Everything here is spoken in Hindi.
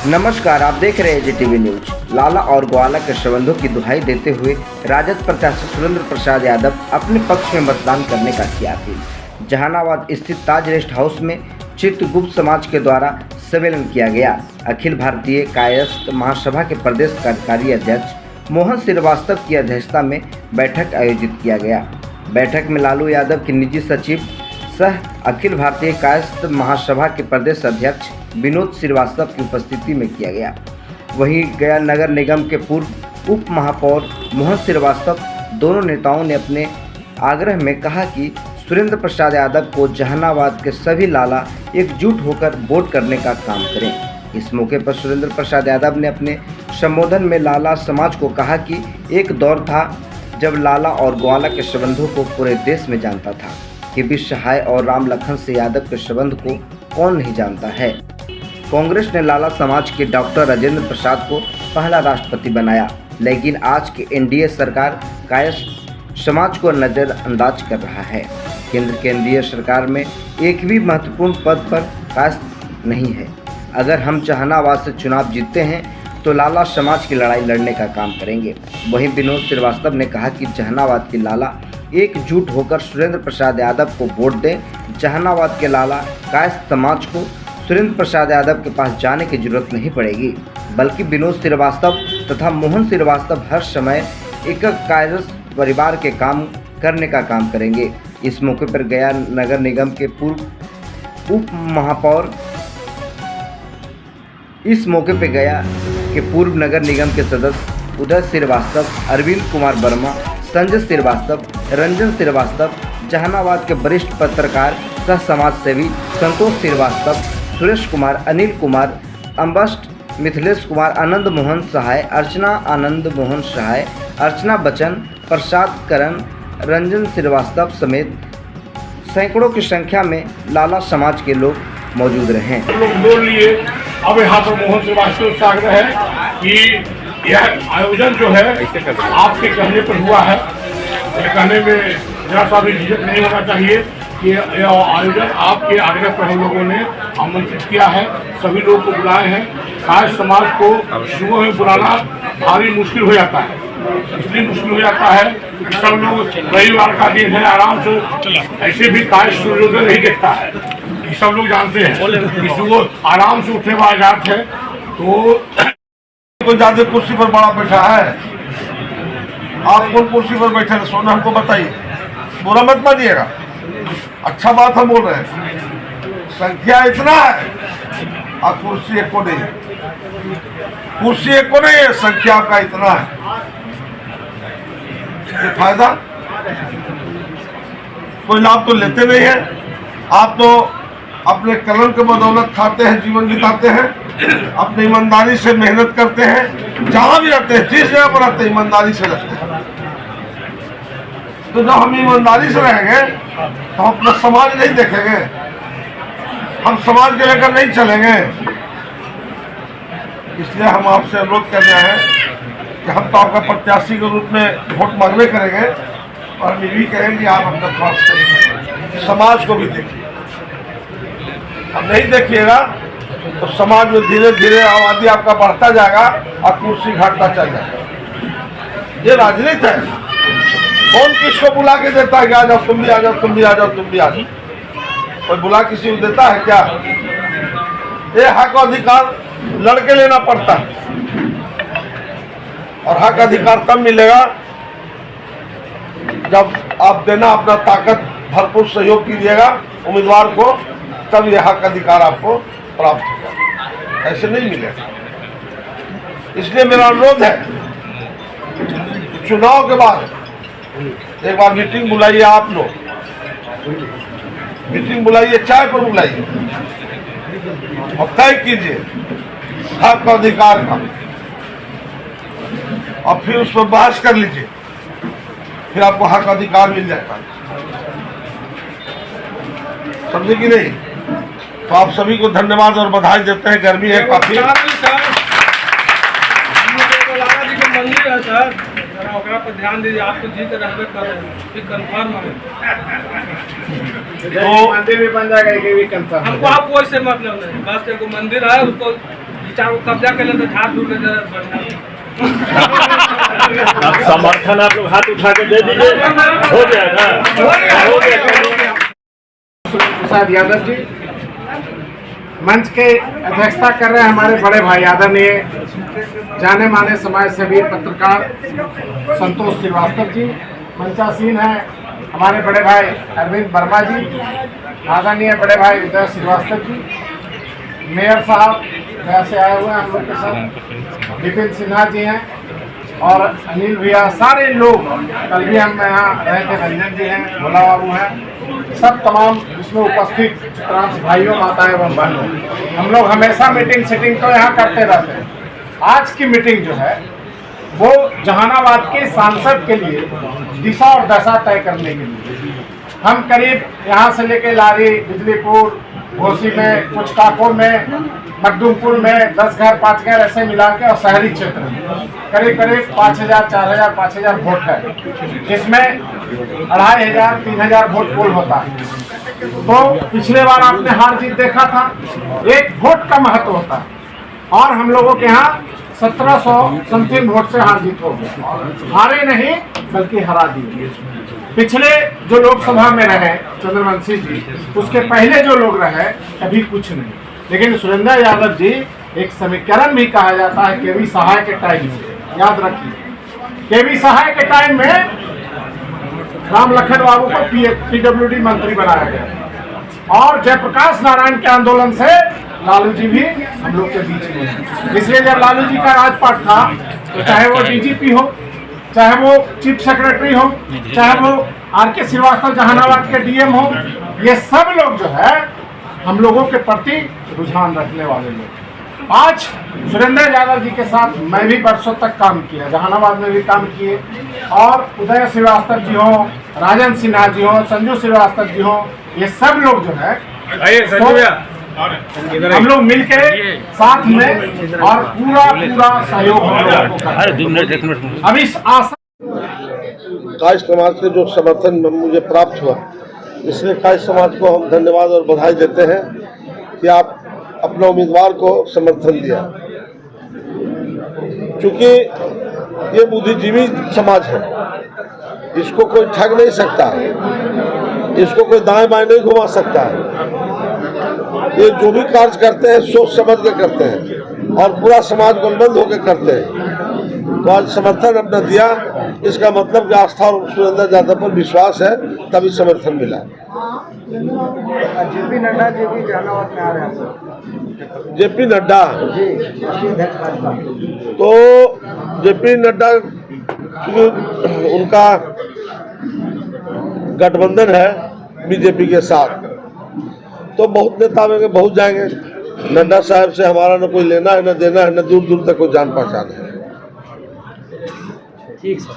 नमस्कार, आप देख रहे हैं जीटीवी न्यूज। लाला और ग्वाला के संबंधों की दुहाई देते हुए राजद प्रत्याशी सुरेंद्र प्रसाद यादव अपने पक्ष में मतदान करने का किया अपील। जहानाबाद स्थित ताज रेस्ट हाउस में चित्रगुप्त समाज के द्वारा सम्मेलन किया गया। अखिल भारतीय कायस्थ महासभा के प्रदेश कार्यकारी अध्यक्ष मोहन श्रीवास्तव की अध्यक्षता में बैठक आयोजित किया गया। बैठक में लालू यादव के निजी सचिव सह अखिल भारतीय कायस्थ महासभा के प्रदेश अध्यक्ष विनोद श्रीवास्तव की उपस्थिति में किया गया। वहीं गया नगर निगम के पूर्व उप महापौर मोहन श्रीवास्तव दोनों नेताओं ने अपने आग्रह में कहा कि सुरेंद्र प्रसाद यादव को जहानाबाद के सभी लाला एकजुट होकर वोट करने का काम करें। इस मौके पर सुरेंद्र प्रसाद यादव ने अपने संबोधन में लाला समाज को कहा कि एक दौर था जब लाला और ग्वाला के संबंधों को पूरे देश में जानता था कि विश्व सहाय और राम लखन से यादव के संबंध को कौन नहीं जानता है। कांग्रेस ने लाला समाज के डॉक्टर राजेंद्र प्रसाद को पहला राष्ट्रपति बनाया, लेकिन आज की एनडीए सरकार कायस्थ समाज को नज़रअंदाज कर रहा है। केंद्र की एनडीए सरकार में एक भी महत्वपूर्ण पद पर कायस्थ नहीं है। अगर हम जहानाबाद से चुनाव जीतते हैं तो लाला समाज की लड़ाई लड़ने का काम करेंगे। वहीं विनोद श्रीवास्तव ने कहा कि जहानाबाद के लाला एकजुट होकर सुरेंद्र प्रसाद यादव को वोट दें। जहानाबाद के लाला कायस्थ समाज को सुरेंद्र प्रसाद यादव के पास जाने की जरूरत नहीं पड़ेगी, बल्कि विनोद श्रीवास्तव तथा मोहन श्रीवास्तव हर समय एक कायस्थ परिवार के काम करने का काम करेंगे। इस मौके पर गया नगर निगम के पूर्व उप महापौर पूर्व नगर निगम के सदस्य उदय श्रीवास्तव, अरविंद कुमार वर्मा, संजय श्रीवास्तव, रंजन श्रीवास्तव, जहानाबाद के वरिष्ठ पत्रकार सह समाज सेवी संतोष श्रीवास्तव, सुरेश कुमार, अनिल कुमार, अम्बस्ट, मिथिलेश कुमार, आनंद मोहन सहाय, अर्चना आनंद मोहन सहाय, अर्चना बच्चन, प्रसाद करण, रंजन श्रीवास्तव समेत सैकड़ों की संख्या में लाला समाज के लोग मौजूद रहे। अब यहाँ पर मोहन श्रीवास्तव से आग्रह है कि यह आयोजन जो है आपके कहने पर हुआ है। यह कहने में जरा सा भी झिझक नहीं होना चाहिए कि यह आयोजन आपके आग्रह पर हम लोगों ने आमंत्रित किया है। सभी लोग को बुलाए हैं। कायस्थ समाज को सुबह में बुलाना भारी मुश्किल हो जाता है। इसलिए मुश्किल हो जाता है कि सब लोग रविवार का दिन है, आराम से ऐसे भी कायस्थ सूर्योदय नहीं देखता है। सब लोग जानते हैं कि सुबह आराम से उठने वाला जात है। तो ज्यादा कुर्सी पर बड़ा बैठा है, आप कौन कुर्सी पर बैठे हैं सोना हमको बताइए। बुरा मत मानिएगा, अच्छा बात हम बोल रहे हैं। संख्या इतना है और कुर्सी एक को नहीं, कुर्सी एक को नहीं है, संख्या का इतना है। ये फायदा कोई लाभ तो लेते नहीं है। आप तो अपने कलम के बदौलत खाते हैं, जीवन बिताते हैं, अपनी ईमानदारी से मेहनत करते हैं। जहां भी रहते हैं, जिस जगह पर रहते हैं, ईमानदारी से रहते हैं। तो जब हम ईमानदारी से रहेंगे तो हम अपना समाज नहीं देखेंगे, हम समाज के लेकर नहीं चलेंगे। इसलिए हम आपसे अनुरोध कर रहे हैं कि हम तो आपका प्रत्याशी के रूप में वोट मांगने करेंगे और हम ये भी कहेंगे आप अपना प्रयास करेंगे, समाज को भी देखिए। अब नहीं देखिएगा तो समाज में धीरे धीरे आबादी आपका बढ़ता जाएगा और कुर्सी घटता चल जाएगा। ये राजनीति है। कौन किसको बुला के देता है कि आ जाओ तुम भी आ जाओ, तुम भी आ जाओ, तुम भी आ जाओ। कोई बुला किसी को देता है क्या? ये हक अधिकार लड़के लेना पड़ता है और हक अधिकार तब मिलेगा जब आप देना अपना ताकत भरपूर सहयोग कीजिएगा उम्मीदवार को, तब यह हक अधिकार आपको प्राप्त होगा, ऐसे नहीं मिलेगा। इसलिए मेरा अनुरोध है, चुनाव के बाद एक बार मीटिंग बुलाइए। आप लोग मीटिंग बुलाइए, चाय पर बुलाइए और तय कीजिए हक अधिकार का, और फिर उस पर बहस कर लीजिए, फिर आपको हक अधिकार मिल जाएगा। समझे कि नहीं? तो आप सभी को धन्यवाद और बधाई देते हैं। गर्मी है काफी। मंदिर है सर, जरा ओकरा पर ध्यान दीजिए। आपको जीत रहते कर कंफर्म है तो मंदिर भी बन जाएगा, ये भी कंफर्म। हमको आपको वैसे मतलब नहीं, बस एगो मंदिर है, उसको चाहे वो कब्जा कर ले तो झाड़ झूठ के जरूरत पड़ना। अब समर्थन आप लोग हाथ उठा के दे दीजिए, हो जाएगा, हो गया। प्रसाद यादव जी मंच के अध्यक्षता कर रहे हैं हमारे बड़े भाई आदरणीय जाने माने समाज सेवी पत्रकार संतोष श्रीवास्तव जी। मंचासीन है हमारे बड़े भाई अरविंद वर्मा जी, आदरणीय बड़े भाई उदय श्रीवास्तव जी, मेयर साहब गया से आए हुए हैं हम लोग के साथ, विपिन सिन्हा जी हैं और अनिल भैया, सारे लोग कल भी हम यहाँ रहे थे, रंजन जी हैं, भोला बाबू हैं, सब तमाम इसमें उपस्थित ट्रांस भाइयों माताएं एवं बहनों, हम लोग हमेशा मीटिंग सेटिंग तो यहाँ करते रहते हैं। आज की मीटिंग जो है वो जहानाबाद के सांसद के लिए दिशा और दशा तय करने के लिए हम करीब यहाँ से लेके लारी, बिजलीपुर, घोसी में, कुछ काकों में, मखदूमपुर में 10 घर 5 घर ऐसे मिला के और शहरी क्षेत्र में करीब 5,000 4,000 5,000 वोट है, जिसमें 2,500 3,000 वोट पोल होता है। तो पिछले बार आपने हार जीत देखा था, एक वोट का महत्व होता है और हम लोगों के यहाँ 1700 समथिंग वोट से हार जीत हो गई। हारे नहीं बल्कि हरा दिए। पिछले जो लोकसभा में रहे चंद्रवंशी जी, उसके पहले जो लोग रहे कभी कुछ नहीं, लेकिन सुरेंद्र यादव जी एक समीकरण भी कहा जाता है केवी सहाय के टाइम में, याद रखिए केवी सहाय के टाइम में राम लखन बाबू को पीडब्ल्यूडी मंत्री बनाया गया और जयप्रकाश नारायण के आंदोलन से लालू जी भी हम लोग के बीच में हैं। इसलिए जब लालू जी का राजपाट था तो चाहे वो डीजीपी हो, चाहे वो चीफ सेक्रेटरी हो, चाहे वो आर.के. श्रीवास्तव जहानाबाद के डीएम हो, ये सब लोग जो है हम लोगों के प्रति रुझान रखने वाले लोग। आज सुरेंद्र यादव जी के साथ मैं भी वर्षों तक काम किया, जहानाबाद में भी काम किए, और उदय श्रीवास्तव जी हो, राजन सिन्हा जी हो, संजू श्रीवास्तव जी हो, ये सब लोग जो है हम लोग मिलके साथ में और पूरा सहयोग हम लोगों को करते हैं। अब इस आशा कायस्थ समाज से जो समर्थन मुझे प्राप्त हुआ, इसलिए कायस्थ समाज को हम धन्यवाद और बधाई देते हैं कि आप अपने उम्मीदवार को समर्थन दिया। क्योंकि ये बुद्धिजीवी समाज है, इसको कोई ठग नहीं सकता, इसको कोई दाएं बाएं नहीं घुमा सकता है। ये जो भी कार्य करते हैं सोच समझ के करते हैं और पूरा समाज बलबंद होकर करते हैं। तो आज समर्थन अपना दिया, इसका मतलब कि आस्था और सुरेंद्र यादव पर विश्वास है, तभी समर्थन मिला। जेपी नड्डा जी भी जहानाबाद में आ रहे हैं। जेपी नड्डा तो जेपी नड्डा उनका गठबंधन है बीजेपी के साथ, तो बहुत नेता आएंगे, बहुत जाएंगे। नड्डा साहब से हमारा न कोई लेना है न देना है, न दूर दूर तक कोई जान पहचान है। ठीक सर।